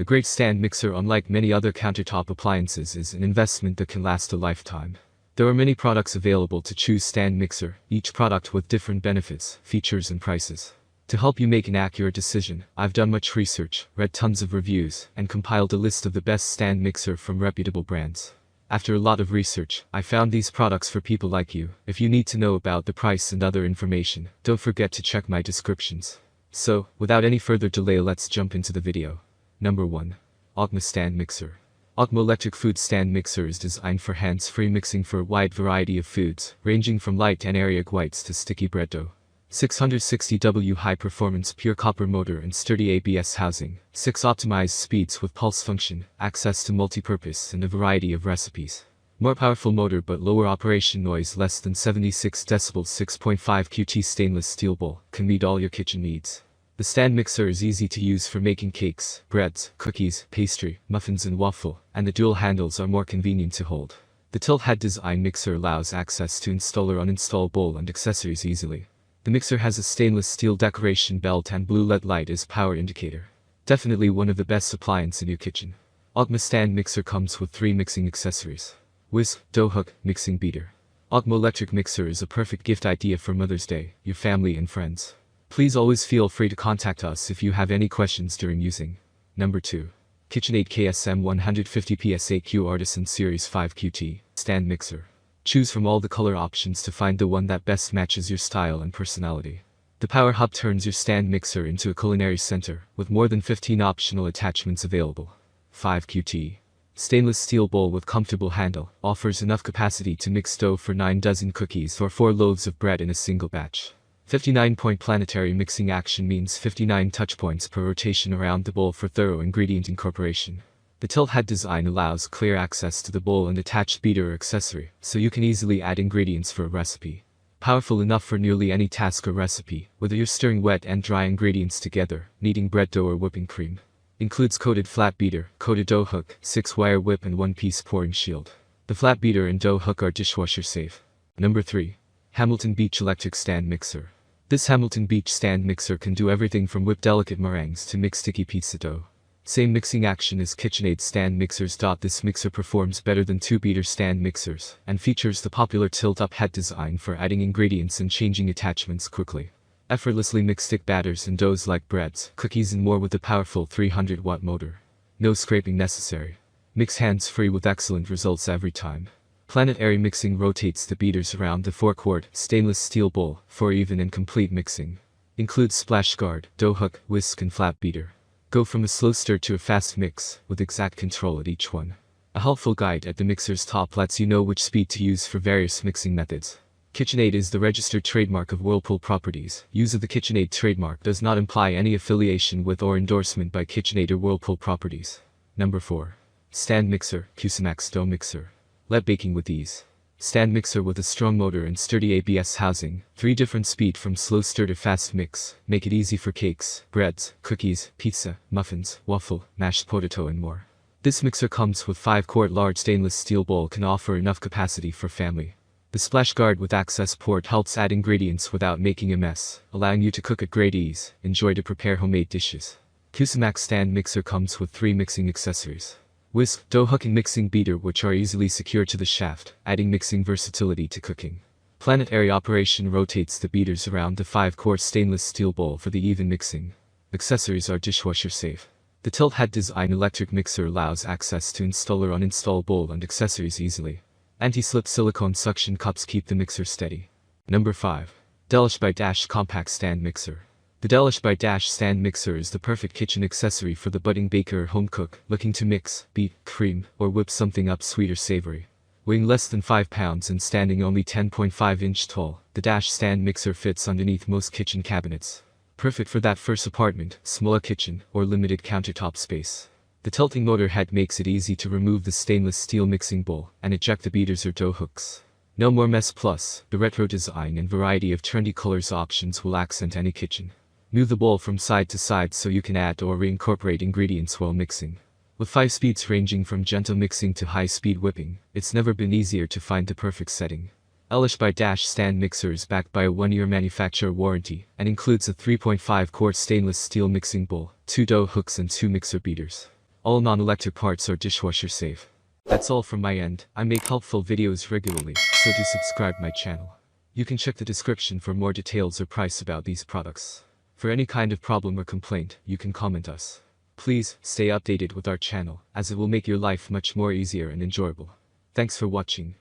great stand mixer, unlike many other countertop appliances, is an investment that can last a lifetime. There are many products available to choose stand mixer, each product with different benefits, features and prices. To help you make an accurate decision, I've done much research, read tons of reviews, and compiled a list of the best stand mixer from reputable brands. After a lot of research, I found these products for people like you. If you need to know about the price and other information, don't forget to check my descriptions. So, without any further delay, let's jump into the video. Number 1. Ogma Stand Mixer. Ogma Electric Food Stand Mixer is designed for hands-free mixing for a wide variety of foods, ranging from light and airy egg whites to sticky bread dough. 660W high-performance pure copper motor and sturdy ABS housing, 6 optimized speeds with pulse function, access to multi-purpose and a variety of recipes. More powerful motor but lower operation noise, less than 76 decibels, 6.5 QT stainless steel bowl, can meet all your kitchen needs. The stand mixer is easy to use for making cakes, breads, cookies, pastry, muffins and waffle, and the dual handles are more convenient to hold. The tilt head design mixer allows access to install or uninstall bowl and accessories easily. The mixer has a stainless steel decoration belt and blue LED light as power indicator. Definitely one of the best appliances in your kitchen. Ogma stand mixer comes with 3 mixing accessories. Whisk, dough hook, mixing beater. Ogma electric mixer is a perfect gift idea for Mother's Day, your family and friends. Please always feel free to contact us if you have any questions during using. Number 2. Kitchenaid KSM 150 PSAQ Artisan Series 5 QT Stand Mixer. Choose from all the color options to find the one that best matches your style and personality. The power hub turns your stand mixer into a culinary center, with more than 15 optional attachments available. 5 QT. Stainless steel bowl with comfortable handle, offers enough capacity to mix dough for 9 dozen cookies or 4 loaves of bread in a single batch. 59-point planetary mixing action means 59 touch points per rotation around the bowl for thorough ingredient incorporation. The tilt head design allows clear access to the bowl and attached beater or accessory, so you can easily add ingredients for a recipe. Powerful enough for nearly any task or recipe, whether you're stirring wet and dry ingredients together, kneading bread dough or whipping cream. Includes coated flat beater, coated dough hook, 6-wire whip and 1-piece pouring shield. The flat beater and dough hook are dishwasher safe. Number 3. Hamilton Beach Electric Stand Mixer. This Hamilton Beach stand mixer can do everything from whip delicate meringues to mix sticky pizza dough. Same mixing action as Kitchenaid stand mixers. This mixer performs better than 2-beater stand mixers, and features the popular tilt-up head design for adding ingredients and changing attachments quickly. Effortlessly mix thick batters and doughs like breads, cookies and more with a powerful 300-watt motor. No scraping necessary. Mix hands-free with excellent results every time. Planetary mixing rotates the beaters around the 4-quart stainless steel bowl for even and complete mixing. Includes splash guard, dough hook, whisk and flat beater. Go from a slow stir to a fast mix, with exact control at each one. A helpful guide at the mixer's top lets you know which speed to use for various mixing methods. Kitchenaid is the registered trademark of Whirlpool Properties. Use of the Kitchenaid trademark does not imply any affiliation with or endorsement by Kitchenaid or Whirlpool Properties. Number 4. Stand Mixer, Cuisinart Dough Mixer. Let baking with ease. Stand mixer with a strong motor and sturdy ABS housing, 3 different speed from slow stir to fast mix, make it easy for cakes, breads, cookies, pizza, muffins, waffle, mashed potato and more. This mixer comes with 5-quart large stainless steel bowl, can offer enough capacity for family. The splash guard with access port helps add ingredients without making a mess, allowing you to cook at great ease. Enjoy to prepare homemade dishes. Cuisinart stand mixer comes with 3 mixing accessories. Whisk, dough hook and mixing beater, which are easily secured to the shaft, adding mixing versatility to cooking. Planetary operation rotates the beaters around the 5-quart stainless steel bowl for the even mixing. Accessories are dishwasher safe. The tilt head design electric mixer allows access to install or uninstall bowl and accessories easily. Anti-slip silicone suction cups keep the mixer steady. Number 5. Delish by Dash Compact Stand Mixer. The Delish by Dash stand mixer is the perfect kitchen accessory for the budding baker or home cook looking to mix, beat, cream, or whip something up sweet or savory. Weighing less than 5 pounds and standing only 10.5 inch tall, the Dash stand mixer fits underneath most kitchen cabinets. Perfect for that first apartment, smaller kitchen, or limited countertop space. The tilting motor head makes it easy to remove the stainless steel mixing bowl and eject the beaters or dough hooks. No more mess, plus the retro design and variety of trendy colors options will accent any kitchen. Move the bowl from side to side so you can add or reincorporate ingredients while mixing. With 5 speeds ranging from gentle mixing to high-speed whipping, it's never been easier to find the perfect setting. Delish by Dash stand mixer is backed by a 1-year manufacturer warranty and includes a 3.5-quart stainless steel mixing bowl, 2 dough hooks and 2 mixer beaters. All non-electric parts are dishwasher safe. That's all from my end. I make helpful videos regularly, so do subscribe my channel. You can check the description for more details or price about these products. For any kind of problem or complaint, you can comment us. Please, stay updated with our channel, as it will make your life much more easier and enjoyable. Thanks for watching.